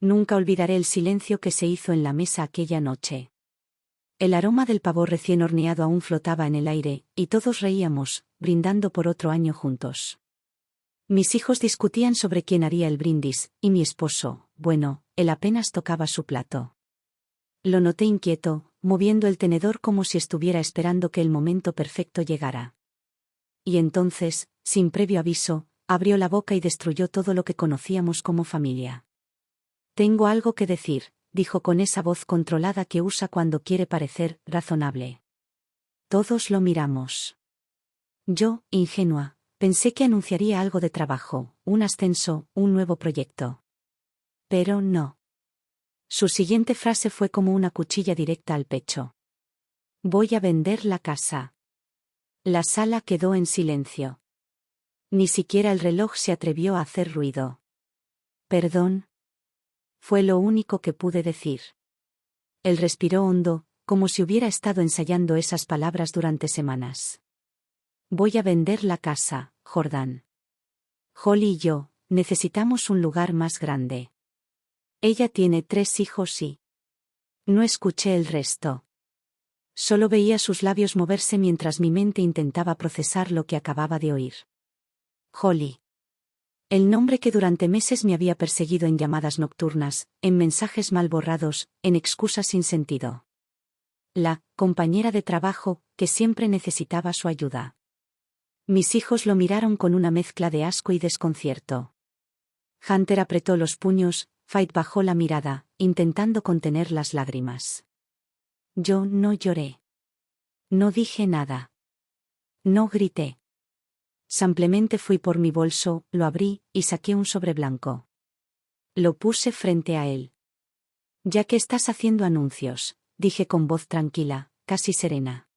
Nunca olvidaré el silencio que se hizo en la mesa aquella noche. El aroma del pavo recién horneado aún flotaba en el aire, y todos reíamos, brindando por otro año juntos. Mis hijos discutían sobre quién haría el brindis, y mi esposo, bueno, él apenas tocaba su plato. Lo noté inquieto, moviendo el tenedor como si estuviera esperando que el momento perfecto llegara. Y entonces, sin previo aviso, abrió la boca y destruyó todo lo que conocíamos como familia. Tengo algo que decir, dijo con esa voz controlada que usa cuando quiere parecer razonable. Todos lo miramos. Yo, ingenua, pensé que anunciaría algo de trabajo, un ascenso, un nuevo proyecto. Pero no. Su siguiente frase fue como una cuchilla directa al pecho. Voy a vender la casa. La sala quedó en silencio. Ni siquiera el reloj se atrevió a hacer ruido. Perdón. Fue lo único que pude decir. Él respiró hondo, como si hubiera estado ensayando esas palabras durante semanas. Voy a vender la casa, Jordan. Holly y yo, necesitamos un lugar más grande. Ella tiene 3 hijos y... No escuché el resto. Solo veía sus labios moverse mientras mi mente intentaba procesar lo que acababa de oír. Holly. El nombre que durante meses me había perseguido en llamadas nocturnas, en mensajes mal borrados, en excusas sin sentido. La compañera de trabajo, que siempre necesitaba su ayuda. Mis hijos lo miraron con una mezcla de asco y desconcierto. Hunter apretó los puños, Faith bajó la mirada, intentando contener las lágrimas. Yo no lloré. No dije nada. No grité. Simplemente fui por mi bolso, lo abrí, y saqué un sobre blanco. Lo puse frente a él. Ya que estás haciendo anuncios, dije con voz tranquila, casi serena.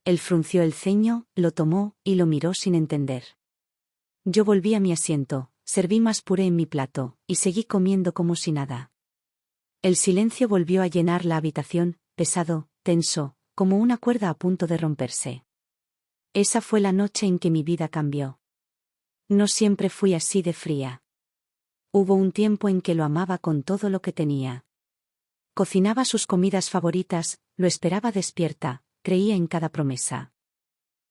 Él frunció el ceño, lo tomó, y lo miró sin entender. Yo volví a mi asiento, serví más puré en mi plato, y seguí comiendo como si nada. El silencio volvió a llenar la habitación, pesado, tenso, como una cuerda a punto de romperse. Esa fue la noche en que mi vida cambió. No siempre fui así de fría. Hubo un tiempo en que lo amaba con todo lo que tenía. Cocinaba sus comidas favoritas, lo esperaba despierta, creía en cada promesa.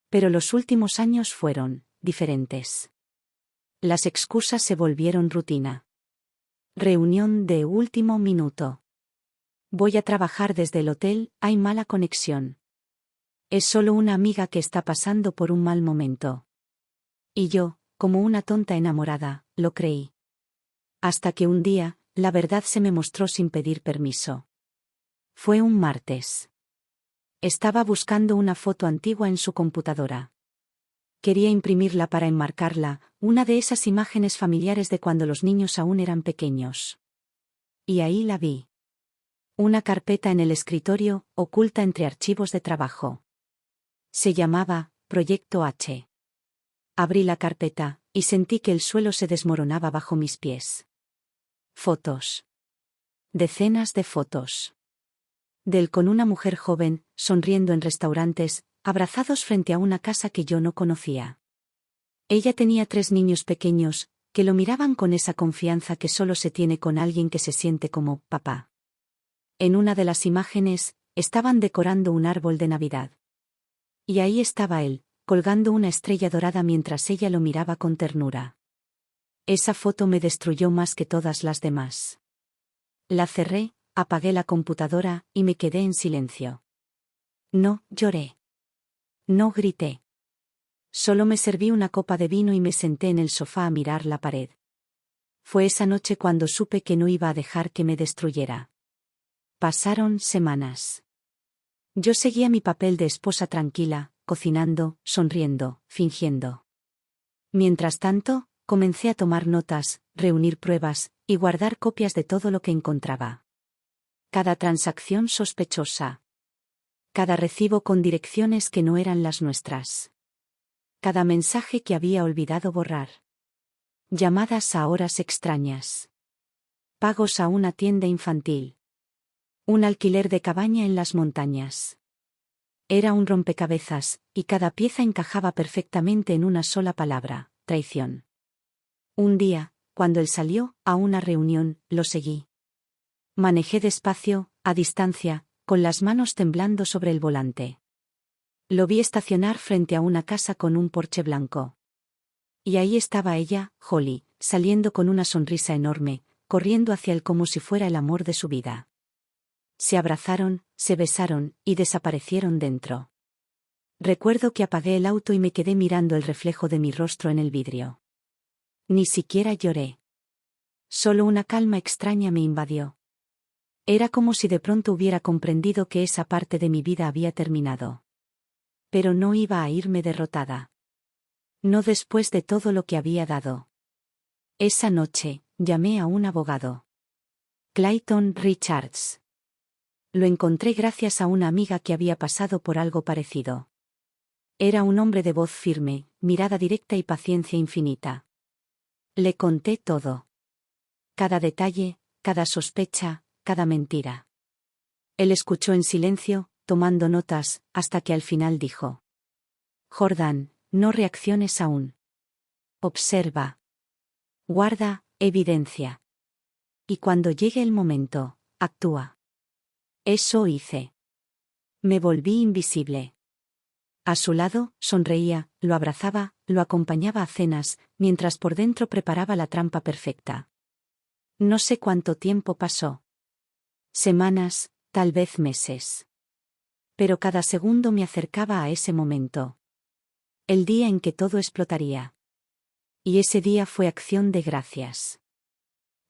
Pero los últimos años fueron diferentes. Las excusas se volvieron rutina. Reunión de último minuto. Voy a trabajar desde el hotel, hay mala conexión. Es solo una amiga que está pasando por un mal momento. Y yo, como una tonta enamorada, lo creí. Hasta que un día, la verdad se me mostró sin pedir permiso. Fue un martes. Estaba buscando una foto antigua en su computadora. Quería imprimirla para enmarcarla, una de esas imágenes familiares de cuando los niños aún eran pequeños. Y ahí la vi. Una carpeta en el escritorio, oculta entre archivos de trabajo. Se llamaba Proyecto H. Abrí la carpeta, y sentí que el suelo se desmoronaba bajo mis pies. Fotos. Decenas de fotos. De él con una mujer joven, sonriendo en restaurantes, abrazados frente a una casa que yo no conocía. Ella tenía 3 niños pequeños, que lo miraban con esa confianza que solo se tiene con alguien que se siente como papá. En una de las imágenes, estaban decorando un árbol de Navidad. Y ahí estaba él, colgando una estrella dorada mientras ella lo miraba con ternura. Esa foto me destruyó más que todas las demás. La cerré, apagué la computadora, y me quedé en silencio. No lloré. No grité. Solo me serví una copa de vino y me senté en el sofá a mirar la pared. Fue esa noche cuando supe que no iba a dejar que me destruyera. Pasaron semanas. Yo seguía mi papel de esposa tranquila, cocinando, sonriendo, fingiendo. Mientras tanto, comencé a tomar notas, reunir pruebas, y guardar copias de todo lo que encontraba. Cada transacción sospechosa. Cada recibo con direcciones que no eran las nuestras. Cada mensaje que había olvidado borrar. Llamadas a horas extrañas. Pagos a una tienda infantil. Un alquiler de cabaña en las montañas. Era un rompecabezas, y cada pieza encajaba perfectamente en una sola palabra: traición. Un día, cuando él salió a una reunión, lo seguí. Manejé despacio, a distancia, con las manos temblando sobre el volante. Lo vi estacionar frente a una casa con un porche blanco. Y ahí estaba ella, Holly, saliendo con una sonrisa enorme, corriendo hacia él como si fuera el amor de su vida. Se abrazaron, se besaron, y desaparecieron dentro. Recuerdo que apagué el auto y me quedé mirando el reflejo de mi rostro en el vidrio. Ni siquiera lloré. Solo una calma extraña me invadió. Era como si de pronto hubiera comprendido que esa parte de mi vida había terminado. Pero no iba a irme derrotada. No después de todo lo que había dado. Esa noche, llamé a un abogado. Clayton Richards. Lo encontré gracias a una amiga que había pasado por algo parecido. Era un hombre de voz firme, mirada directa y paciencia infinita. Le conté todo. Cada detalle, cada sospecha, cada mentira. Él escuchó en silencio, tomando notas, hasta que al final dijo: Jordan, no reacciones aún. Observa. Guarda evidencia. Y cuando llegue el momento, actúa. Eso hice. Me volví invisible. A su lado, sonreía, lo abrazaba, lo acompañaba a cenas, mientras por dentro preparaba la trampa perfecta. No sé cuánto tiempo pasó. Semanas, tal vez meses. Pero cada segundo me acercaba a ese momento. El día en que todo explotaría. Y ese día fue Acción de Gracias.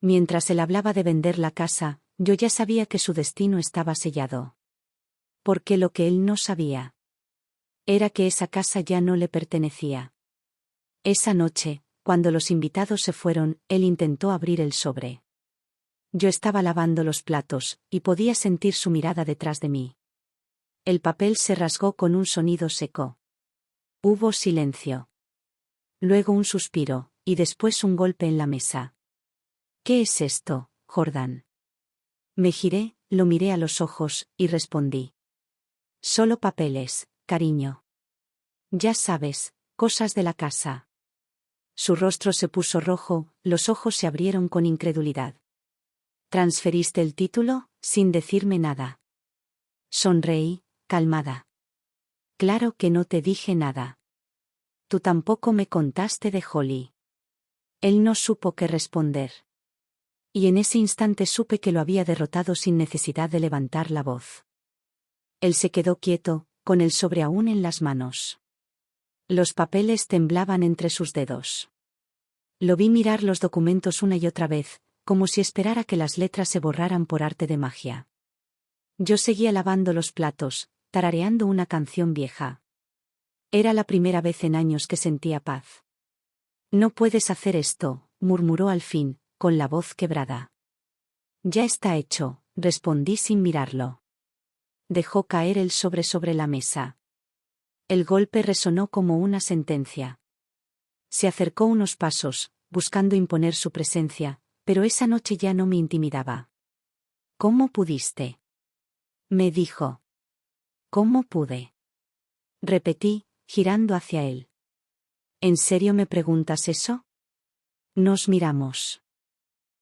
Mientras él hablaba de vender la casa, yo ya sabía que su destino estaba sellado. Porque lo que él no sabía era que esa casa ya no le pertenecía. Esa noche, cuando los invitados se fueron, él intentó abrir el sobre. Yo estaba lavando los platos, y podía sentir su mirada detrás de mí. El papel se rasgó con un sonido seco. Hubo silencio. Luego un suspiro, y después un golpe en la mesa. ¿Qué es esto, Jordan? Me giré, lo miré a los ojos, y respondí. Solo papeles, cariño. Ya sabes, cosas de la casa. Su rostro se puso rojo, los ojos se abrieron con incredulidad. ¿Transferiste el título, sin decirme nada? Sonreí, calmada. Claro que no te dije nada. Tú tampoco me contaste de Holly. Él no supo qué responder. Y en ese instante supe que lo había derrotado sin necesidad de levantar la voz. Él se quedó quieto, con el sobre aún en las manos. Los papeles temblaban entre sus dedos. Lo vi mirar los documentos una y otra vez, como si esperara que las letras se borraran por arte de magia. Yo seguía lavando los platos, tarareando una canción vieja. Era la primera vez en años que sentía paz. No puedes hacer esto, murmuró al fin, con la voz quebrada. Ya está hecho, respondí sin mirarlo. Dejó caer el sobre la mesa. El golpe resonó como una sentencia. Se acercó unos pasos, buscando imponer su presencia, pero esa noche ya no me intimidaba. ¿Cómo pudiste? Me dijo. ¿Cómo pude? Repetí, girando hacia él. ¿En serio me preguntas eso? Nos miramos.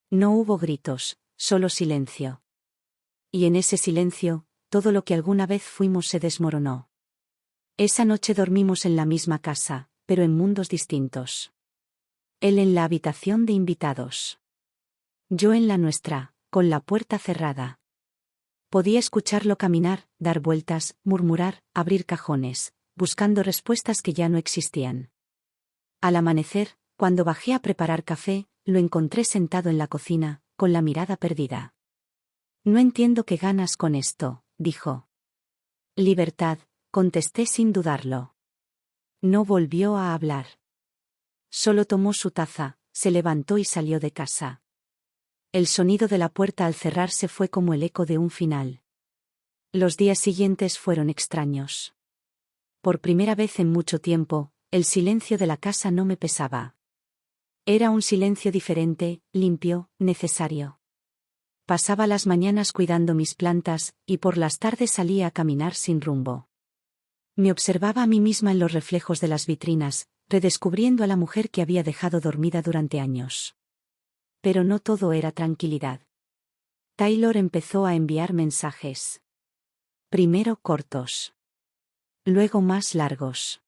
No hubo gritos, solo silencio. Y en ese silencio, todo lo que alguna vez fuimos se desmoronó. Esa noche dormimos en la misma casa, pero en mundos distintos. Él en la habitación de invitados. Yo en la nuestra, con la puerta cerrada. Podía escucharlo caminar, dar vueltas, murmurar, abrir cajones, buscando respuestas que ya no existían. Al amanecer, cuando bajé a preparar café, lo encontré sentado en la cocina, con la mirada perdida. No entiendo qué ganas con esto, dijo. Libertad, contesté sin dudarlo. No volvió a hablar. Solo tomó su taza, se levantó y salió de casa. El sonido de la puerta al cerrarse fue como el eco de un final. Los días siguientes fueron extraños. Por primera vez en mucho tiempo, el silencio de la casa no me pesaba. Era un silencio diferente, limpio, necesario. Pasaba las mañanas cuidando mis plantas, y por las tardes salía a caminar sin rumbo. Me observaba a mí misma en los reflejos de las vitrinas, redescubriendo a la mujer que había dejado dormida durante años. Pero no todo era tranquilidad. Taylor empezó a enviar mensajes. Primero cortos. Luego más largos.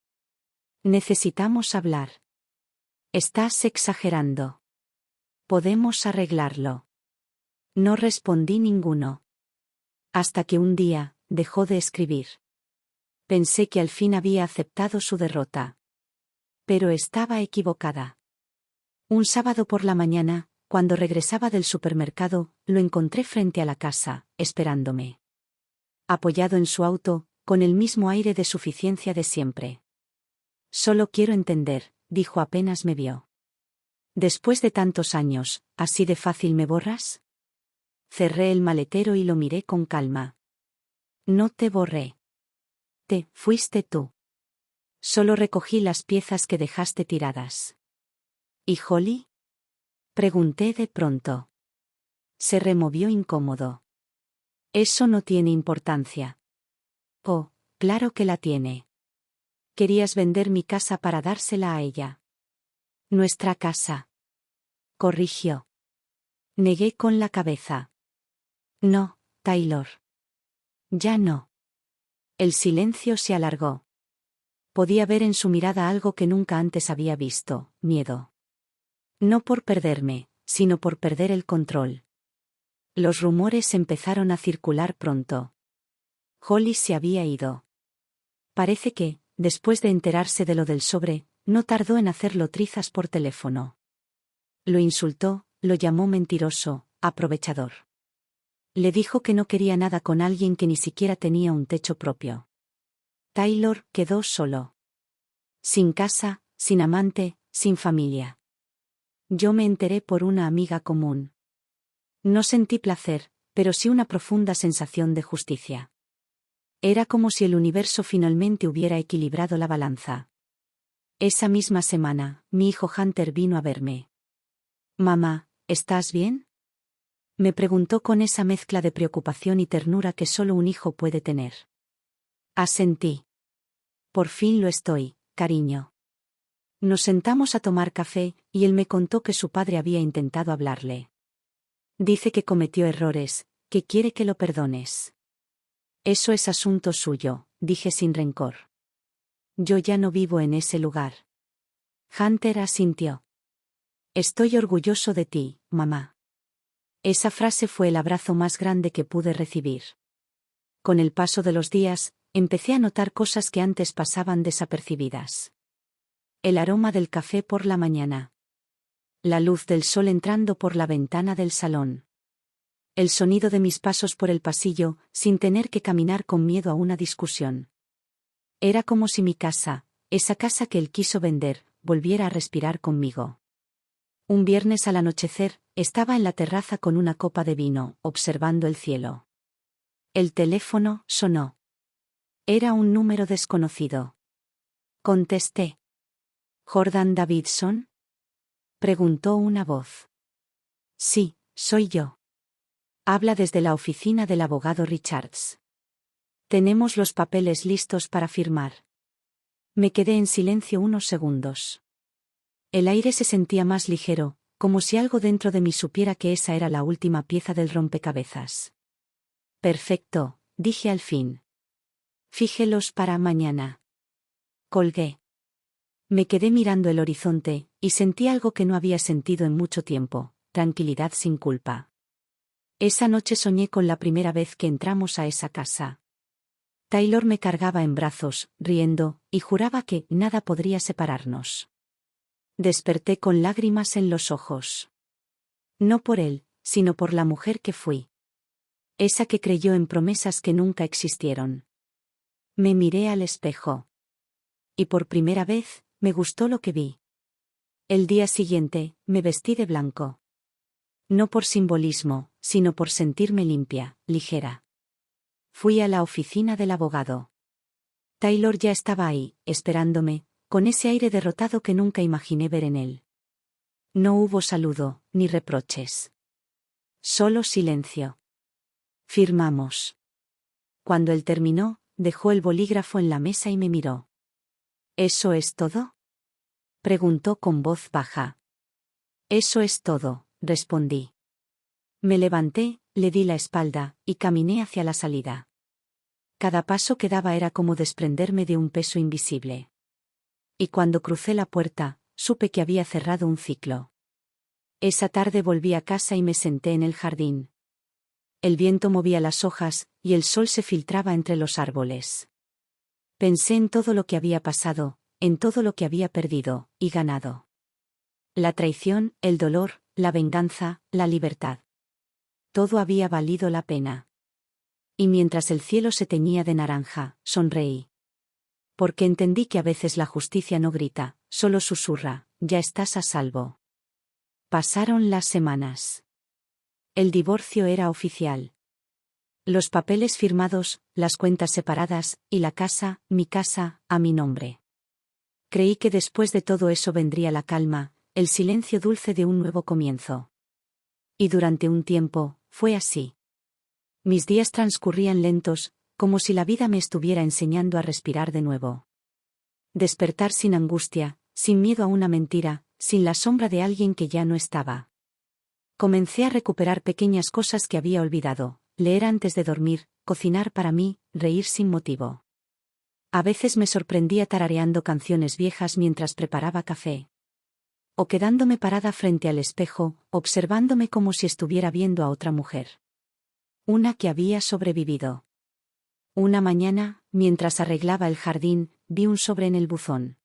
Necesitamos hablar. Estás exagerando. Podemos arreglarlo. No respondí ninguno. Hasta que un día, dejó de escribir. Pensé que al fin había aceptado su derrota. Pero estaba equivocada. Un sábado por la mañana, cuando regresaba del supermercado, lo encontré frente a la casa, esperándome. Apoyado en su auto, con el mismo aire de suficiencia de siempre. Solo quiero entender, dijo apenas me vio. Después de tantos años, ¿así de fácil me borras? Cerré el maletero y lo miré con calma. No te borré. Fuiste tú. Solo recogí las piezas que dejaste tiradas. ¿Y Holly? Pregunté de pronto. Se removió incómodo. Eso no tiene importancia. Oh, claro que la tiene. Querías vender mi casa para dársela a ella. Nuestra casa. Corrigió. Negué con la cabeza. No, Taylor. Ya no. El silencio se alargó. Podía ver en su mirada algo que nunca antes había visto, miedo. No por perderme, sino por perder el control. Los rumores empezaron a circular pronto. Holly se había ido. Parece que, después de enterarse de lo del sobre, no tardó en hacerlo trizas por teléfono. Lo insultó, lo llamó mentiroso, aprovechador. Le dijo que no quería nada con alguien que ni siquiera tenía un techo propio. Taylor quedó solo. Sin casa, sin amante, sin familia. Yo me enteré por una amiga común. No sentí placer, pero sí una profunda sensación de justicia. Era como si el universo finalmente hubiera equilibrado la balanza. Esa misma semana, mi hijo Hunter vino a verme. Mamá, ¿estás bien? Me preguntó con esa mezcla de preocupación y ternura que solo un hijo puede tener. Asentí. Por fin lo estoy, cariño. Nos sentamos a tomar café, y él me contó que su padre había intentado hablarle. Dice que cometió errores, que quiere que lo perdones. Eso es asunto suyo, dije sin rencor. Yo ya no vivo en ese lugar. Hunter asintió. Estoy orgulloso de ti, mamá. Esa frase fue el abrazo más grande que pude recibir. Con el paso de los días, empecé a notar cosas que antes pasaban desapercibidas. El aroma del café por la mañana. La luz del sol entrando por la ventana del salón. El sonido de mis pasos por el pasillo, sin tener que caminar con miedo a una discusión. Era como si mi casa, esa casa que él quiso vender, volviera a respirar conmigo. Un viernes al anochecer, estaba en la terraza con una copa de vino, observando el cielo. El teléfono sonó. Era un número desconocido. Contesté. ¿Jordan Davidson? Preguntó una voz. Sí, soy yo. Habla desde la oficina del abogado Richards. Tenemos los papeles listos para firmar. Me quedé en silencio unos segundos. El aire se sentía más ligero, como si algo dentro de mí supiera que esa era la última pieza del rompecabezas. Perfecto, dije al fin. Fíjelos para mañana. Colgué. Me quedé mirando el horizonte, y sentí algo que no había sentido en mucho tiempo, tranquilidad sin culpa. Esa noche soñé con la primera vez que entramos a esa casa. Taylor me cargaba en brazos, riendo, y juraba que nada podría separarnos. Desperté con lágrimas en los ojos. No por él, sino por la mujer que fui. Esa que creyó en promesas que nunca existieron. Me miré al espejo. Y por primera vez, me gustó lo que vi. El día siguiente, me vestí de blanco. No por simbolismo, sino por sentirme limpia, ligera. Fui a la oficina del abogado. Taylor ya estaba ahí, esperándome, con ese aire derrotado que nunca imaginé ver en él. No hubo saludo, ni reproches. Solo silencio. Firmamos. Cuando él terminó, dejó el bolígrafo en la mesa y me miró. ¿Eso es todo? Preguntó con voz baja. Eso es todo, respondí. Me levanté, le di la espalda, y caminé hacia la salida. Cada paso que daba era como desprenderme de un peso invisible. Y cuando crucé la puerta, supe que había cerrado un ciclo. Esa tarde volví a casa y me senté en el jardín. El viento movía las hojas, y el sol se filtraba entre los árboles. Pensé en todo lo que había pasado, en todo lo que había perdido y ganado. La traición, el dolor, la venganza, la libertad. Todo había valido la pena. Y mientras el cielo se teñía de naranja, sonreí. Porque entendí que a veces la justicia no grita, solo susurra, ya estás a salvo. Pasaron las semanas. El divorcio era oficial. Los papeles firmados, las cuentas separadas, y la casa, mi casa, a mi nombre. Creí que después de todo eso vendría la calma, el silencio dulce de un nuevo comienzo. Y durante un tiempo, fue así. Mis días transcurrían lentos, como si la vida me estuviera enseñando a respirar de nuevo. Despertar sin angustia, sin miedo a una mentira, sin la sombra de alguien que ya no estaba. Comencé a recuperar pequeñas cosas que había olvidado, leer antes de dormir, cocinar para mí, reír sin motivo. A veces me sorprendía tarareando canciones viejas mientras preparaba café. O quedándome parada frente al espejo, observándome como si estuviera viendo a otra mujer. Una que había sobrevivido. Una mañana, mientras arreglaba el jardín, vi un sobre en el buzón.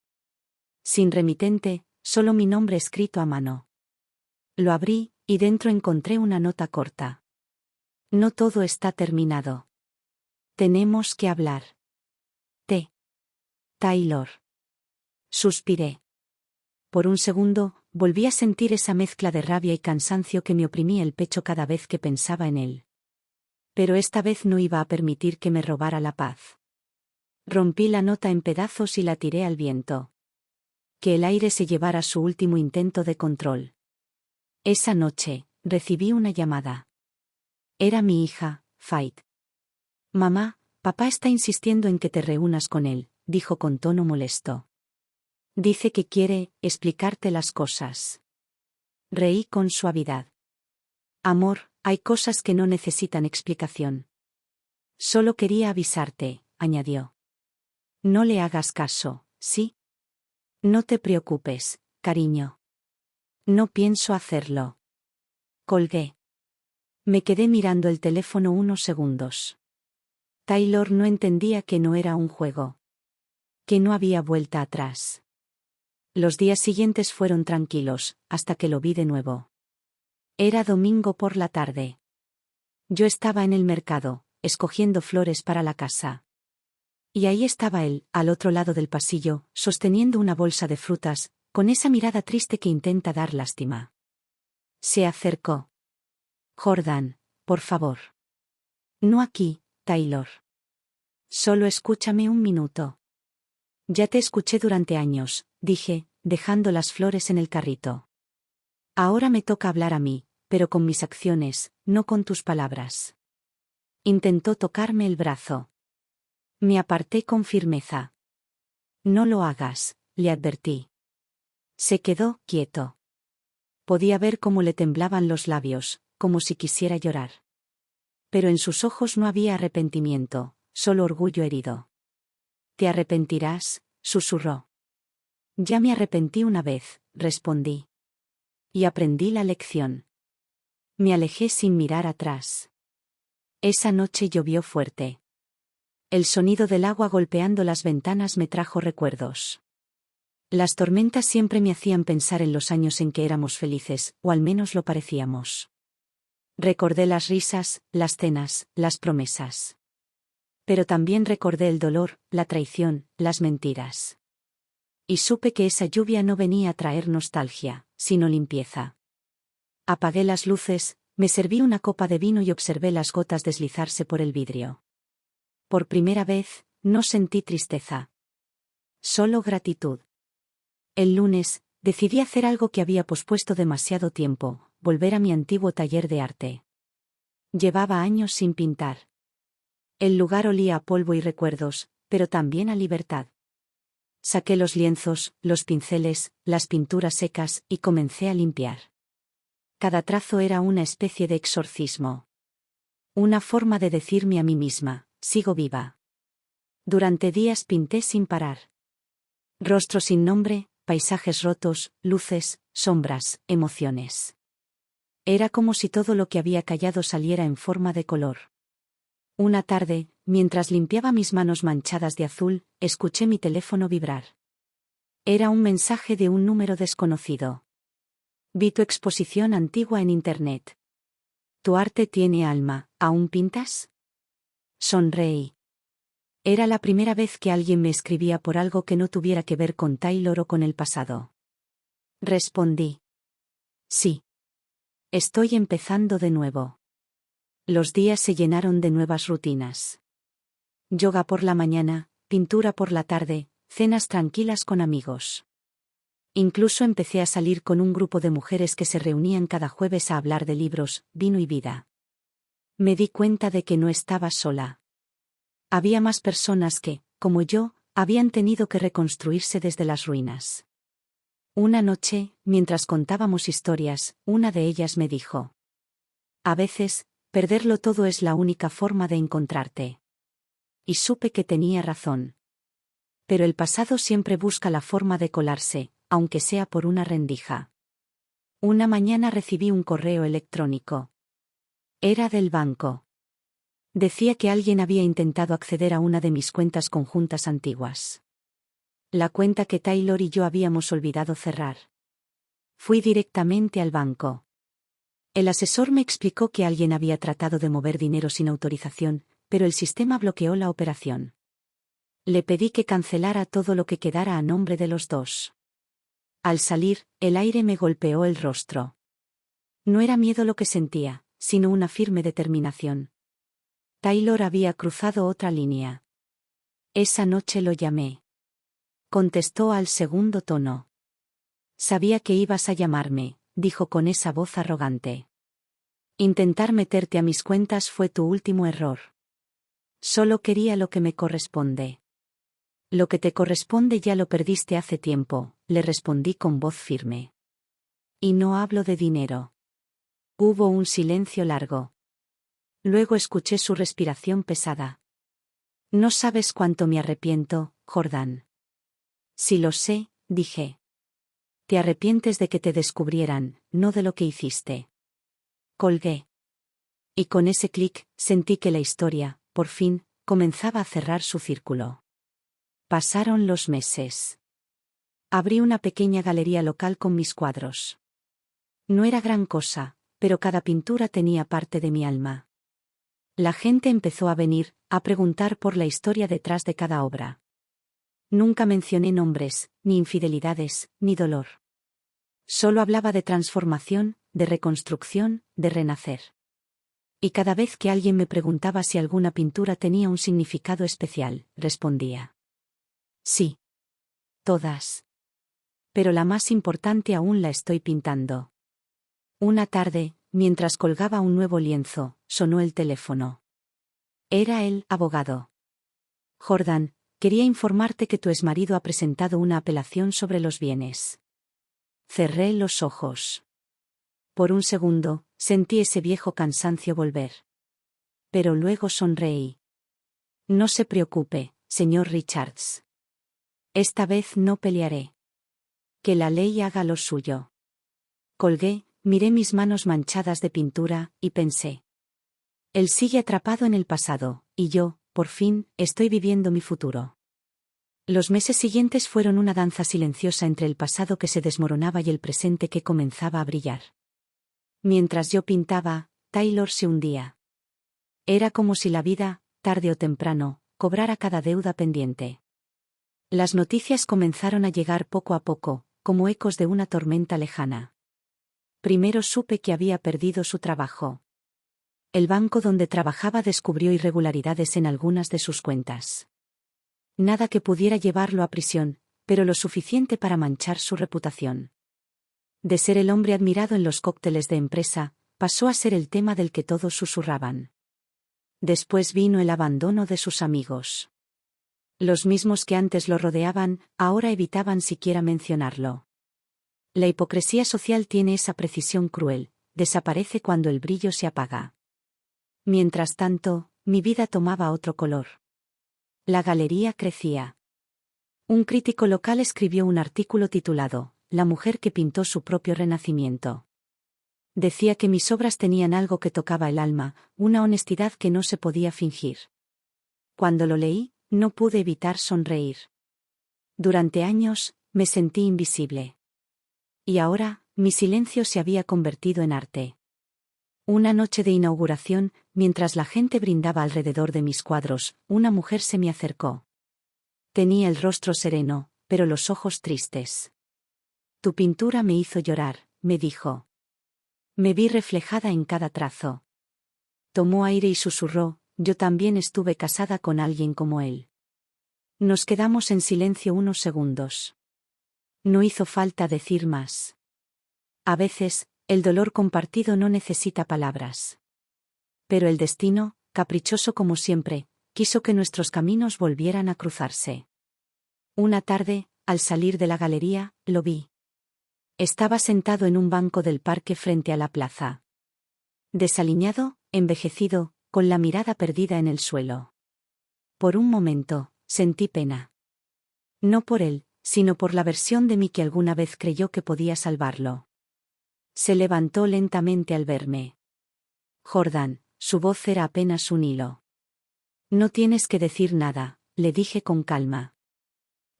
Sin remitente, solo mi nombre escrito a mano. Lo abrí, y dentro encontré una nota corta. No todo está terminado. Tenemos que hablar. T. Taylor. Suspiré. Por un segundo, volví a sentir esa mezcla de rabia y cansancio que me oprimía el pecho cada vez que pensaba en él. Pero esta vez no iba a permitir que me robara la paz. Rompí la nota en pedazos y la tiré al viento. Que el aire se llevara su último intento de control. Esa noche, recibí una llamada. Era mi hija, Faith. Mamá, papá está insistiendo en que te reúnas con él, dijo con tono molesto. Dice que quiere explicarte las cosas. Reí con suavidad. Amor, hay cosas que no necesitan explicación. Solo quería avisarte, añadió. No le hagas caso, ¿sí? No te preocupes, cariño. No pienso hacerlo. Colgué. Me quedé mirando el teléfono unos segundos. Taylor no entendía que no era un juego. Que no había vuelta atrás. Los días siguientes fueron tranquilos, hasta que lo vi de nuevo. Era domingo por la tarde. Yo estaba en el mercado, escogiendo flores para la casa. Y ahí estaba él, al otro lado del pasillo, sosteniendo una bolsa de frutas, con esa mirada triste que intenta dar lástima. Se acercó. Jordan, por favor. No aquí, Taylor. Solo escúchame un minuto. Ya te escuché durante años, dije, dejando las flores en el carrito. Ahora me toca hablar a mí, pero con mis acciones, no con tus palabras. Intentó tocarme el brazo. Me aparté con firmeza. No lo hagas, le advertí. Se quedó quieto. Podía ver cómo le temblaban los labios, como si quisiera llorar. Pero en sus ojos no había arrepentimiento, solo orgullo herido. ¿Te arrepentirás?, susurró. Ya me arrepentí una vez, respondí. Y aprendí la lección. Me alejé sin mirar atrás. Esa noche llovió fuerte. El sonido del agua golpeando las ventanas me trajo recuerdos. Las tormentas siempre me hacían pensar en los años en que éramos felices, o al menos lo parecíamos. Recordé las risas, las cenas, las promesas. Pero también recordé el dolor, la traición, las mentiras. Y supe que esa lluvia no venía a traer nostalgia, sino limpieza. Apagué las luces, me serví una copa de vino y observé las gotas deslizarse por el vidrio. Por primera vez, no sentí tristeza. Solo gratitud. El lunes, decidí hacer algo que había pospuesto demasiado tiempo, volver a mi antiguo taller de arte. Llevaba años sin pintar. El lugar olía a polvo y recuerdos, pero también a libertad. Saqué los lienzos, los pinceles, las pinturas secas y comencé a limpiar. Cada trazo era una especie de exorcismo. Una forma de decirme a mí misma, sigo viva. Durante días pinté sin parar. Rostros sin nombre, paisajes rotos, luces, sombras, emociones. Era como si todo lo que había callado saliera en forma de color. Una tarde, mientras limpiaba mis manos manchadas de azul, escuché mi teléfono vibrar. Era un mensaje de un número desconocido. Vi tu exposición antigua en Internet. Tu arte tiene alma, ¿aún pintas? Sonreí. Era la primera vez que alguien me escribía por algo que no tuviera que ver con Taylor o con el pasado. Respondí. Sí. Estoy empezando de nuevo. Los días se llenaron de nuevas rutinas. Yoga por la mañana, pintura por la tarde, cenas tranquilas con amigos. Incluso empecé a salir con un grupo de mujeres que se reunían cada jueves a hablar de libros, vino y vida. Me di cuenta de que no estaba sola. Había más personas que, como yo, habían tenido que reconstruirse desde las ruinas. Una noche, mientras contábamos historias, una de ellas me dijo: a veces, perderlo todo es la única forma de encontrarte. Y supe que tenía razón. Pero el pasado siempre busca la forma de colarse, aunque sea por una rendija. Una mañana recibí un correo electrónico. Era del banco. Decía que alguien había intentado acceder a una de mis cuentas conjuntas antiguas. La cuenta que Taylor y yo habíamos olvidado cerrar. Fui directamente al banco. El asesor me explicó que alguien había tratado de mover dinero sin autorización, pero el sistema bloqueó la operación. Le pedí que cancelara todo lo que quedara a nombre de los dos. Al salir, el aire me golpeó el rostro. No era miedo lo que sentía, sino una firme determinación. Taylor había cruzado otra línea. Esa noche lo llamé. Contestó al segundo tono. Sabía que ibas a llamarme, dijo con esa voz arrogante. Intentar meterte a mis cuentas fue tu último error. Solo quería lo que me corresponde. Lo que te corresponde ya lo perdiste hace tiempo, le respondí con voz firme. Y no hablo de dinero. Hubo un silencio largo. Luego escuché su respiración pesada. No sabes cuánto me arrepiento, Jordan. Sí lo sé, dije. Te arrepientes de que te descubrieran, no de lo que hiciste. Colgué. Y con ese clic, sentí que la historia, por fin, comenzaba a cerrar su círculo. Pasaron los meses. Abrí una pequeña galería local con mis cuadros. No era gran cosa, pero cada pintura tenía parte de mi alma. La gente empezó a venir, a preguntar por la historia detrás de cada obra. Nunca mencioné nombres, ni infidelidades, ni dolor. Solo hablaba de transformación, de reconstrucción, de renacer. Y cada vez que alguien me preguntaba si alguna pintura tenía un significado especial, respondía: sí. Todas. Pero la más importante aún la estoy pintando. Una tarde, mientras colgaba un nuevo lienzo, sonó el teléfono. Era el abogado. Jordan, quería informarte que tu exmarido ha presentado una apelación sobre los bienes. Cerré los ojos. Por un segundo, sentí ese viejo cansancio volver. Pero luego sonreí. No se preocupe, señor Richards. Esta vez no pelearé. Que la ley haga lo suyo. Colgué, miré mis manos manchadas de pintura, y pensé. Él sigue atrapado en el pasado, y yo, por fin, estoy viviendo mi futuro. Los meses siguientes fueron una danza silenciosa entre el pasado que se desmoronaba y el presente que comenzaba a brillar. Mientras yo pintaba, Taylor se hundía. Era como si la vida, tarde o temprano, cobrara cada deuda pendiente. Las noticias comenzaron a llegar poco a poco, como ecos de una tormenta lejana. Primero supe que había perdido su trabajo. El banco donde trabajaba descubrió irregularidades en algunas de sus cuentas. Nada que pudiera llevarlo a prisión, pero lo suficiente para manchar su reputación. De ser el hombre admirado en los cócteles de empresa, pasó a ser el tema del que todos susurraban. Después vino el abandono de sus amigos. Los mismos que antes lo rodeaban, ahora evitaban siquiera mencionarlo. La hipocresía social tiene esa precisión cruel, desaparece cuando el brillo se apaga. Mientras tanto, mi vida tomaba otro color. La galería crecía. Un crítico local escribió un artículo titulado «La mujer que pintó su propio renacimiento». Decía que mis obras tenían algo que tocaba el alma, una honestidad que no se podía fingir. Cuando lo leí, no pude evitar sonreír. Durante años, me sentí invisible. Y ahora, mi silencio se había convertido en arte. Una noche de inauguración, mientras la gente brindaba alrededor de mis cuadros, una mujer se me acercó. Tenía el rostro sereno, pero los ojos tristes. «Tu pintura me hizo llorar», me dijo. Me vi reflejada en cada trazo. Tomó aire y susurró: «Yo también estuve casada con alguien como él». Nos quedamos en silencio unos segundos. No hizo falta decir más. A veces, el dolor compartido no necesita palabras. Pero el destino, caprichoso como siempre, quiso que nuestros caminos volvieran a cruzarse. Una tarde, al salir de la galería, lo vi. Estaba sentado en un banco del parque frente a la plaza. Desaliñado, envejecido, con la mirada perdida en el suelo. Por un momento, sentí pena. No por él, sino por la versión de mí que alguna vez creyó que podía salvarlo. Se levantó lentamente al verme. «Jordan», su voz era apenas un hilo. «No tienes que decir nada», le dije con calma.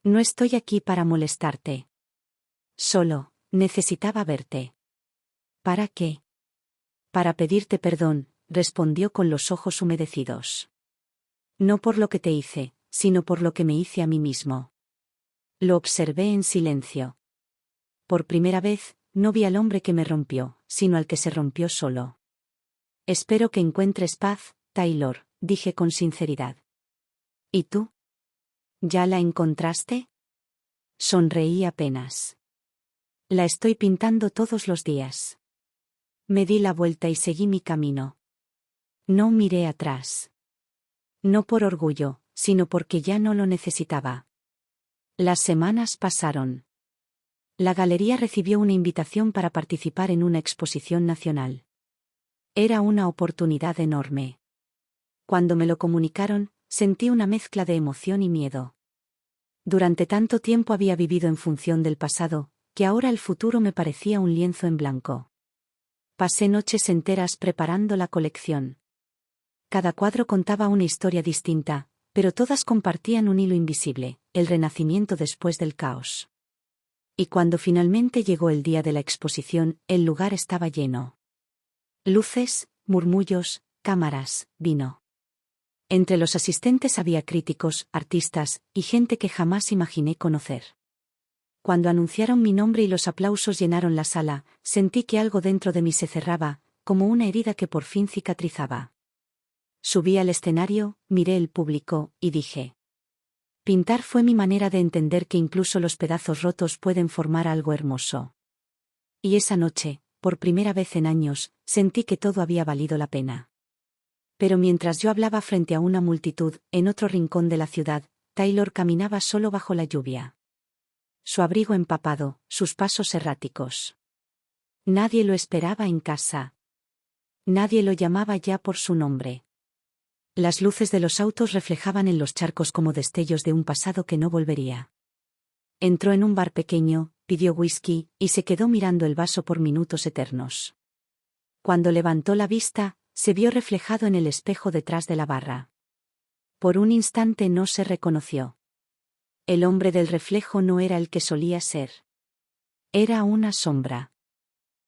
«No estoy aquí para molestarte. Solo, necesitaba verte». «¿Para qué?» «Para pedirte perdón», respondió con los ojos humedecidos. «No por lo que te hice, sino por lo que me hice a mí mismo». Lo observé en silencio. Por primera vez, no vi al hombre que me rompió, sino al que se rompió solo. «Espero que encuentres paz, Taylor», dije con sinceridad. «¿Y tú? ¿Ya la encontraste?» Sonreí apenas. «La estoy pintando todos los días». Me di la vuelta y seguí mi camino. No miré atrás. No por orgullo, sino porque ya no lo necesitaba. Las semanas pasaron. La galería recibió una invitación para participar en una exposición nacional. Era una oportunidad enorme. Cuando me lo comunicaron, sentí una mezcla de emoción y miedo. Durante tanto tiempo había vivido en función del pasado, que ahora el futuro me parecía un lienzo en blanco. Pasé noches enteras preparando la colección. Cada cuadro contaba una historia distinta, pero todas compartían un hilo invisible: el renacimiento después del caos. Y cuando finalmente llegó el día de la exposición, el lugar estaba lleno. Luces, murmullos, cámaras, vino. Entre los asistentes había críticos, artistas, y gente que jamás imaginé conocer. Cuando anunciaron mi nombre y los aplausos llenaron la sala, sentí que algo dentro de mí se cerraba, como una herida que por fin cicatrizaba. Subí al escenario, miré el público, y dije: pintar fue mi manera de entender que incluso los pedazos rotos pueden formar algo hermoso. Y esa noche, por primera vez en años, sentí que todo había valido la pena. Pero mientras yo hablaba frente a una multitud, en otro rincón de la ciudad, Taylor caminaba solo bajo la lluvia. Su abrigo empapado, sus pasos erráticos. Nadie lo esperaba en casa. Nadie lo llamaba ya por su nombre. Las luces de los autos reflejaban en los charcos como destellos de un pasado que no volvería. Entró en un bar pequeño, pidió whisky, y se quedó mirando el vaso por minutos eternos. Cuando levantó la vista, se vio reflejado en el espejo detrás de la barra. Por un instante no se reconoció. El hombre del reflejo no era el que solía ser. Era una sombra.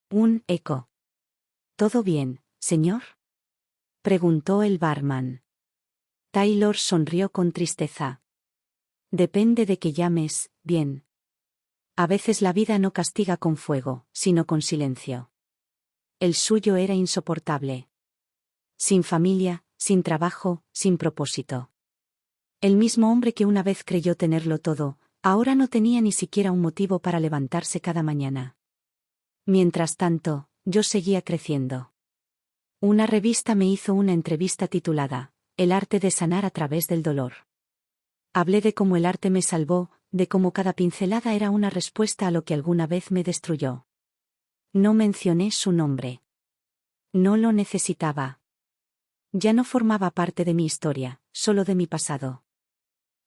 Un eco. ¿Todo bien, señor?, preguntó el barman. Taylor sonrió con tristeza. Depende de que llames bien. A veces la vida no castiga con fuego, sino con silencio. El suyo era insoportable. Sin familia, sin trabajo, sin propósito. El mismo hombre que una vez creyó tenerlo todo, ahora no tenía ni siquiera un motivo para levantarse cada mañana. Mientras tanto, yo seguía creciendo. Una revista me hizo una entrevista titulada «El arte de sanar a través del dolor». Hablé de cómo el arte me salvó, de cómo cada pincelada era una respuesta a lo que alguna vez me destruyó. No mencioné su nombre. No lo necesitaba. Ya no formaba parte de mi historia, solo de mi pasado.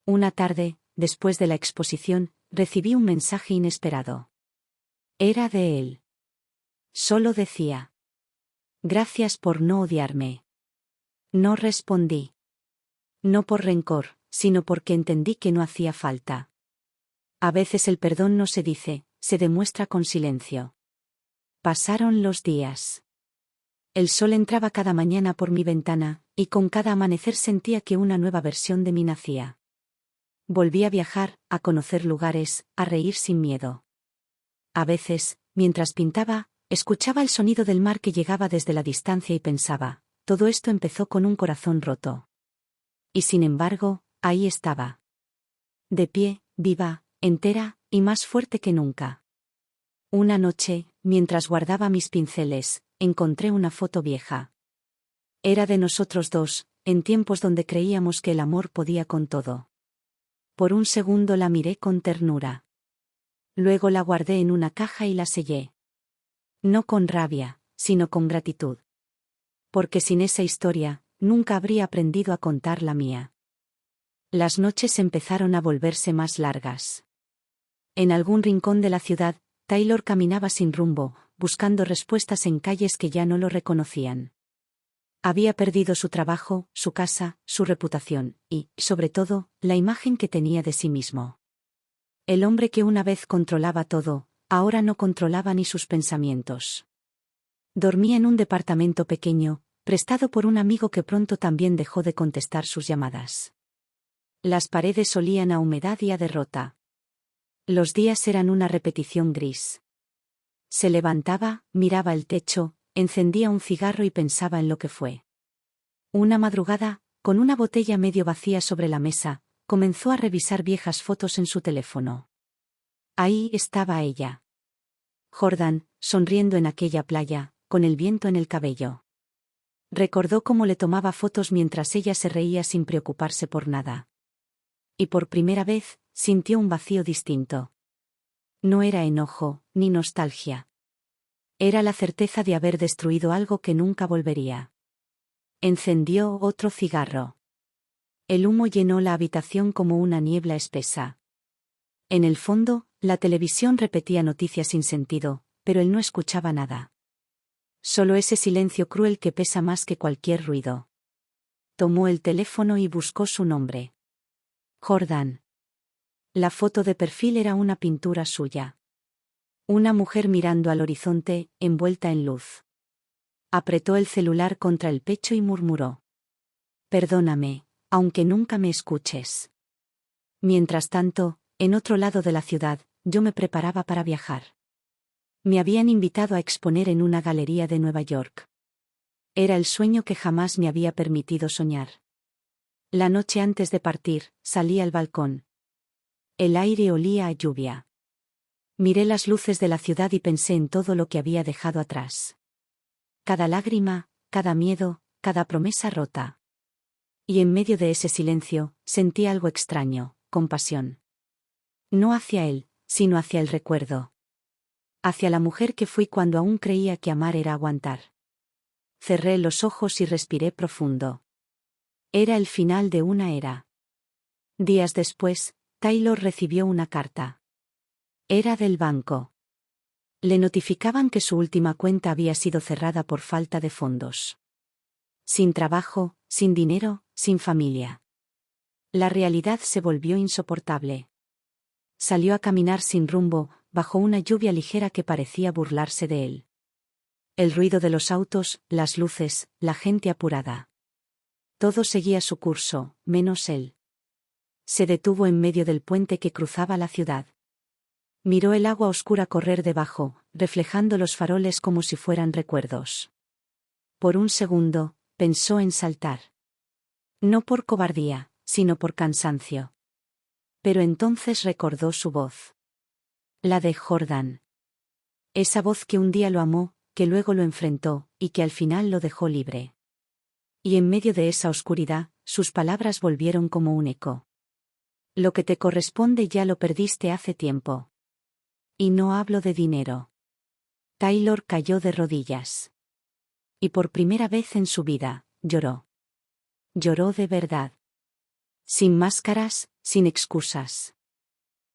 Una tarde, después de la exposición, recibí un mensaje inesperado. Era de él. Solo decía: gracias por no odiarme. No respondí. No por rencor, sino porque entendí que no hacía falta. A veces el perdón no se dice, se demuestra con silencio. Pasaron los días. El sol entraba cada mañana por mi ventana, y con cada amanecer sentía que una nueva versión de mí nacía. Volví a viajar, a conocer lugares, a reír sin miedo. A veces, mientras pintaba, escuchaba el sonido del mar que llegaba desde la distancia y pensaba: todo esto empezó con un corazón roto. Y sin embargo, ahí estaba. De pie, viva, entera, y más fuerte que nunca. Una noche, mientras guardaba mis pinceles, encontré una foto vieja. Era de nosotros dos, en tiempos donde creíamos que el amor podía con todo. Por un segundo la miré con ternura. Luego la guardé en una caja y la sellé. No con rabia, sino con gratitud. Porque sin esa historia, nunca habría aprendido a contar la mía. Las noches empezaron a volverse más largas. En algún rincón de la ciudad, Taylor caminaba sin rumbo, buscando respuestas en calles que ya no lo reconocían. Había perdido su trabajo, su casa, su reputación, y, sobre todo, la imagen que tenía de sí mismo. El hombre que una vez controlaba todo, ahora no controlaba ni sus pensamientos. Dormía en un departamento pequeño, prestado por un amigo que pronto también dejó de contestar sus llamadas. Las paredes olían a humedad y a derrota. Los días eran una repetición gris. Se levantaba, miraba el techo, encendía un cigarro y pensaba en lo que fue. Una madrugada, con una botella medio vacía sobre la mesa, comenzó a revisar viejas fotos en su teléfono. Ahí estaba ella. Jordan, sonriendo en aquella playa, con el viento en el cabello. Recordó cómo le tomaba fotos mientras ella se reía sin preocuparse por nada. Y por primera vez, sintió un vacío distinto. No era enojo, ni nostalgia. Era la certeza de haber destruido algo que nunca volvería. Encendió otro cigarro. El humo llenó la habitación como una niebla espesa. En el fondo, la televisión repetía noticias sin sentido, pero él no escuchaba nada. Solo ese silencio cruel que pesa más que cualquier ruido. Tomó el teléfono y buscó su nombre. Jordan. La foto de perfil era una pintura suya. Una mujer mirando al horizonte, envuelta en luz. Apretó el celular contra el pecho y murmuró: perdóname, aunque nunca me escuches. Mientras tanto, en otro lado de la ciudad, yo me preparaba para viajar. Me habían invitado a exponer en una galería de Nueva York. Era el sueño que jamás me había permitido soñar. La noche antes de partir, salí al balcón. El aire olía a lluvia. Miré las luces de la ciudad y pensé en todo lo que había dejado atrás. Cada lágrima, cada miedo, cada promesa rota. Y en medio de ese silencio, sentí algo extraño, compasión. No hacia él, sino hacia el recuerdo. Hacia la mujer que fui cuando aún creía que amar era aguantar. Cerré los ojos y respiré profundo. Era el final de una era. Días después, Taylor recibió una carta. Era del banco. Le notificaban que su última cuenta había sido cerrada por falta de fondos. Sin trabajo, sin dinero, sin familia. La realidad se volvió insoportable. Salió a caminar sin rumbo, bajo una lluvia ligera que parecía burlarse de él. El ruido de los autos, las luces, la gente apurada. Todo seguía su curso, menos él. Se detuvo en medio del puente que cruzaba la ciudad. Miró el agua oscura correr debajo, reflejando los faroles como si fueran recuerdos. Por un segundo, pensó en saltar. No por cobardía, sino por cansancio. Pero entonces recordó su voz. La de Jordan. Esa voz que un día lo amó, que luego lo enfrentó, y que al final lo dejó libre. Y en medio de esa oscuridad, sus palabras volvieron como un eco. Lo que te corresponde ya lo perdiste hace tiempo. Y no hablo de dinero. Taylor cayó de rodillas. Y por primera vez en su vida, lloró. Lloró de verdad. Sin máscaras, sin excusas.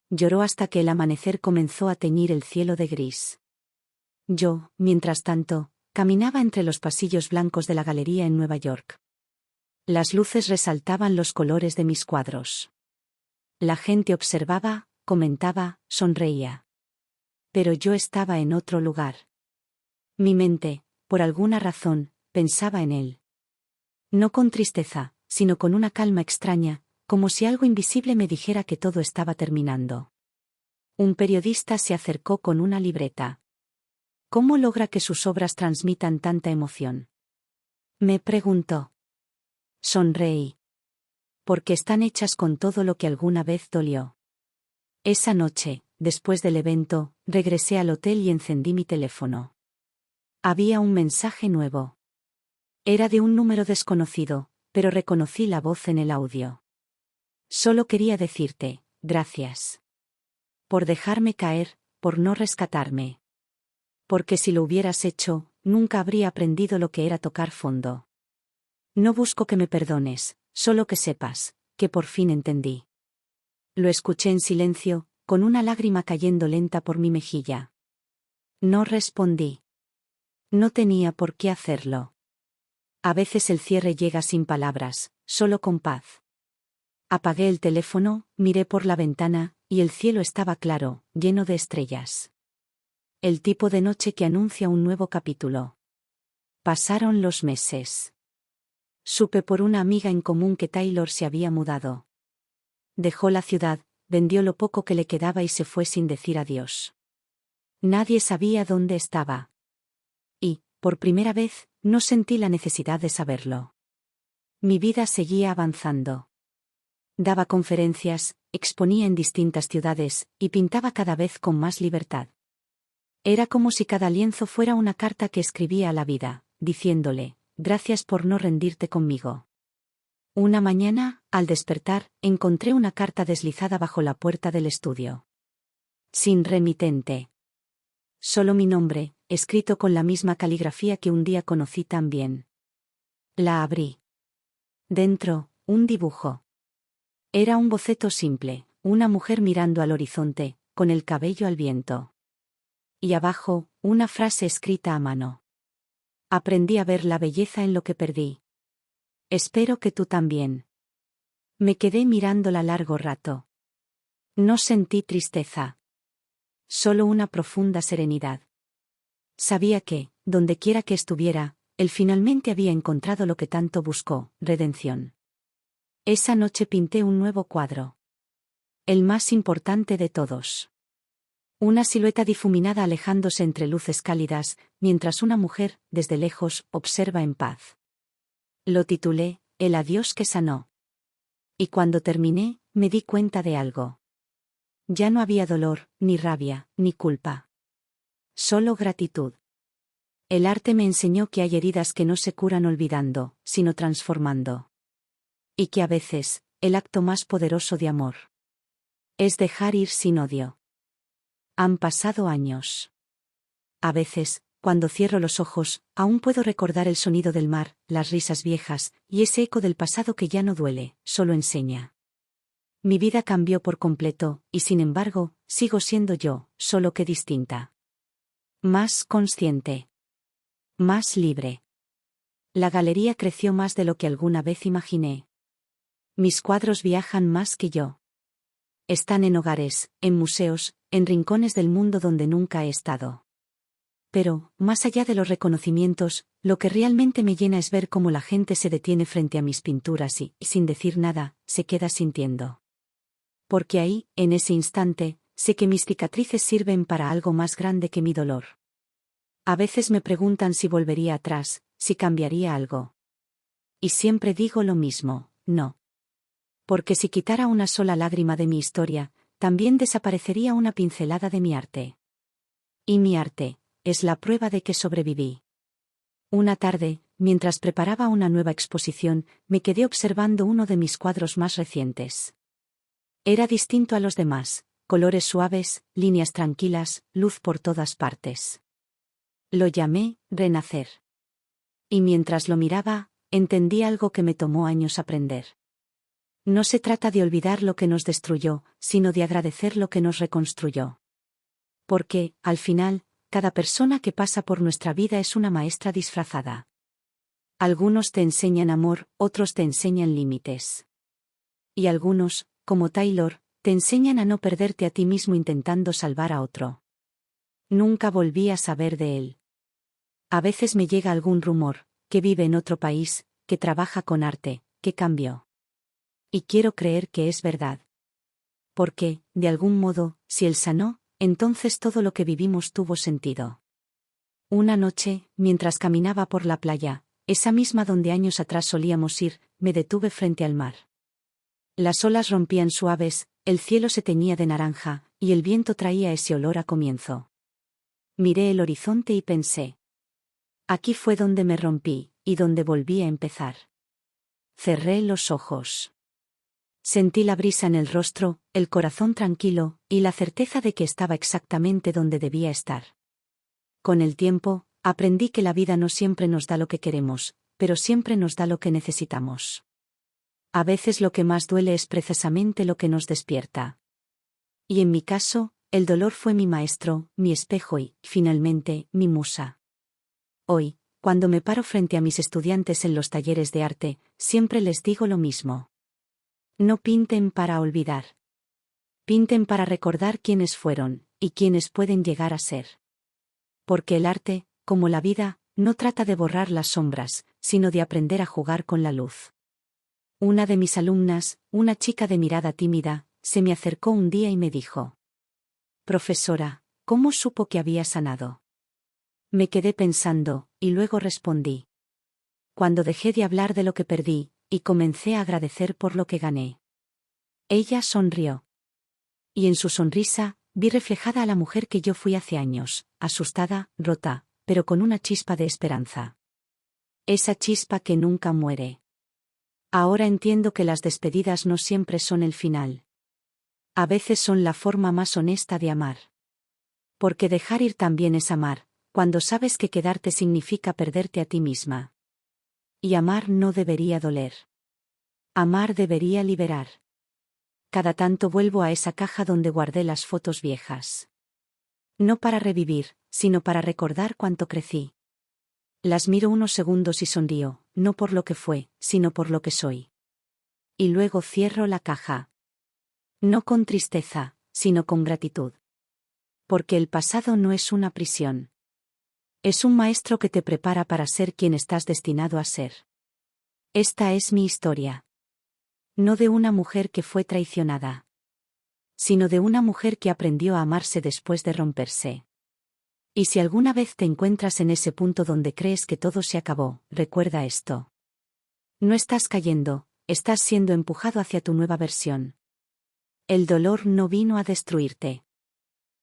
Lloró hasta que el amanecer comenzó a teñir el cielo de gris. Yo, mientras tanto, caminaba entre los pasillos blancos de la galería en Nueva York. Las luces resaltaban los colores de mis cuadros. La gente observaba, comentaba, sonreía. Pero yo estaba en otro lugar. Mi mente, por alguna razón, pensaba en él. No con tristeza, sino con una calma extraña, como si algo invisible me dijera que todo estaba terminando. Un periodista se acercó con una libreta. ¿Cómo logra que sus obras transmitan tanta emoción? Me preguntó. Sonreí. Porque están hechas con todo lo que alguna vez dolió. Esa noche, después del evento, regresé al hotel y encendí mi teléfono. Había un mensaje nuevo. Era de un número desconocido, pero reconocí la voz en el audio. Solo quería decirte, gracias. Por dejarme caer, por no rescatarme. Porque si lo hubieras hecho, nunca habría aprendido lo que era tocar fondo. No busco que me perdones, solo que sepas, que por fin entendí. Lo escuché en silencio, con una lágrima cayendo lenta por mi mejilla. No respondí. No tenía por qué hacerlo. A veces el cierre llega sin palabras, solo con paz. Apagué el teléfono, miré por la ventana, y el cielo estaba claro, lleno de estrellas. El tipo de noche que anuncia un nuevo capítulo. Pasaron los meses. Supe por una amiga en común que Taylor se había mudado. Dejó la ciudad, vendió lo poco que le quedaba y se fue sin decir adiós. Nadie sabía dónde estaba. Y, por primera vez, no sentí la necesidad de saberlo. Mi vida seguía avanzando. Daba conferencias, exponía en distintas ciudades, y pintaba cada vez con más libertad. Era como si cada lienzo fuera una carta que escribía a la vida, diciéndole, gracias por no rendirte conmigo. Una mañana, al despertar, encontré una carta deslizada bajo la puerta del estudio. Sin remitente. Solo mi nombre, escrito con la misma caligrafía que un día conocí tan bien. La abrí. Dentro, un dibujo. Era un boceto simple, una mujer mirando al horizonte, con el cabello al viento. Y abajo, una frase escrita a mano. Aprendí a ver la belleza en lo que perdí. Espero que tú también. Me quedé mirándola largo rato. No sentí tristeza. Solo una profunda serenidad. Sabía que, dondequiera que estuviera, él finalmente había encontrado lo que tanto buscó, redención. Esa noche pinté un nuevo cuadro. El más importante de todos. Una silueta difuminada alejándose entre luces cálidas, mientras una mujer, desde lejos, observa en paz. Lo titulé, El adiós que sanó. Y cuando terminé, me di cuenta de algo. Ya no había dolor, ni rabia, ni culpa. Solo gratitud. El arte me enseñó que hay heridas que no se curan olvidando, sino transformando. Y que a veces, el acto más poderoso de amor es dejar ir sin odio. Han pasado años. A veces, cuando cierro los ojos, aún puedo recordar el sonido del mar, las risas viejas, y ese eco del pasado que ya no duele, solo enseña. Mi vida cambió por completo, y sin embargo, sigo siendo yo, solo que distinta. Más consciente. Más libre. La galería creció más de lo que alguna vez imaginé. Mis cuadros viajan más que yo. Están en hogares, en museos, en rincones del mundo donde nunca he estado. Pero, más allá de los reconocimientos, lo que realmente me llena es ver cómo la gente se detiene frente a mis pinturas y, sin decir nada, se queda sintiendo. Porque ahí, en ese instante, sé que mis cicatrices sirven para algo más grande que mi dolor. A veces me preguntan si volvería atrás, si cambiaría algo. Y siempre digo lo mismo, no. Porque si quitara una sola lágrima de mi historia, también desaparecería una pincelada de mi arte. Y mi arte es la prueba de que sobreviví. Una tarde, mientras preparaba una nueva exposición, me quedé observando uno de mis cuadros más recientes. Era distinto a los demás, colores suaves, líneas tranquilas, luz por todas partes. Lo llamé Renacer. Y mientras lo miraba, entendí algo que me tomó años aprender. No se trata de olvidar lo que nos destruyó, sino de agradecer lo que nos reconstruyó. Porque, al final, cada persona que pasa por nuestra vida es una maestra disfrazada. Algunos te enseñan amor, otros te enseñan límites. Y algunos, como Taylor, te enseñan a no perderte a ti mismo intentando salvar a otro. Nunca volví a saber de él. A veces me llega algún rumor, que vive en otro país, que trabaja con arte, que cambió. Y quiero creer que es verdad. Porque, de algún modo, si él sanó, entonces todo lo que vivimos tuvo sentido. Una noche, mientras caminaba por la playa, esa misma donde años atrás solíamos ir, me detuve frente al mar. Las olas rompían suaves, el cielo se teñía de naranja, y el viento traía ese olor a comienzo. Miré el horizonte y pensé. Aquí fue donde me rompí, y donde volví a empezar. Cerré los ojos. Sentí la brisa en el rostro, el corazón tranquilo, y la certeza de que estaba exactamente donde debía estar. Con el tiempo, aprendí que la vida no siempre nos da lo que queremos, pero siempre nos da lo que necesitamos. A veces lo que más duele es precisamente lo que nos despierta. Y en mi caso, el dolor fue mi maestro, mi espejo y, finalmente, mi musa. Hoy, cuando me paro frente a mis estudiantes en los talleres de arte, siempre les digo lo mismo. No pinten para olvidar. Pinten para recordar quiénes fueron, y quiénes pueden llegar a ser. Porque el arte, como la vida, no trata de borrar las sombras, sino de aprender a jugar con la luz. Una de mis alumnas, una chica de mirada tímida, se me acercó un día y me dijo: «Profesora, ¿cómo supo que había sanado?» Me quedé pensando, y luego respondí. Cuando dejé de hablar de lo que perdí, y comencé a agradecer por lo que gané. Ella sonrió. Y en su sonrisa, vi reflejada a la mujer que yo fui hace años, asustada, rota, pero con una chispa de esperanza. Esa chispa que nunca muere. Ahora entiendo que las despedidas no siempre son el final. A veces son la forma más honesta de amar. Porque dejar ir también es amar, cuando sabes que quedarte significa perderte a ti misma. Y amar no debería doler. Amar debería liberar. Cada tanto vuelvo a esa caja donde guardé las fotos viejas. No para revivir, sino para recordar cuánto crecí. Las miro unos segundos y sonrío, no por lo que fue, sino por lo que soy. Y luego cierro la caja. No con tristeza, sino con gratitud. Porque el pasado no es una prisión. Es un maestro que te prepara para ser quien estás destinado a ser. Esta es mi historia. No de una mujer que fue traicionada, sino de una mujer que aprendió a amarse después de romperse. Y si alguna vez te encuentras en ese punto donde crees que todo se acabó, recuerda esto. No estás cayendo, estás siendo empujado hacia tu nueva versión. El dolor no vino a destruirte.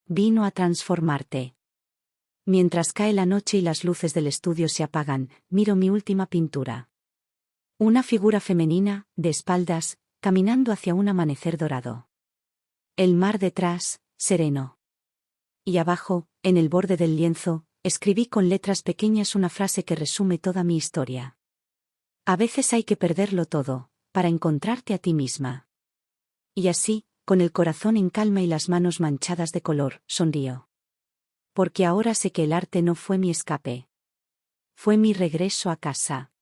Vino a transformarte. Mientras cae la noche y las luces del estudio se apagan, miro mi última pintura. Una figura femenina, de espaldas, caminando hacia un amanecer dorado. El mar detrás, sereno. Y abajo, en el borde del lienzo, escribí con letras pequeñas una frase que resume toda mi historia. A veces hay que perderlo todo, para encontrarte a ti misma. Y así, con el corazón en calma y las manos manchadas de color, sonrío. Porque ahora sé que el arte no fue mi escape. Fue mi regreso a casa.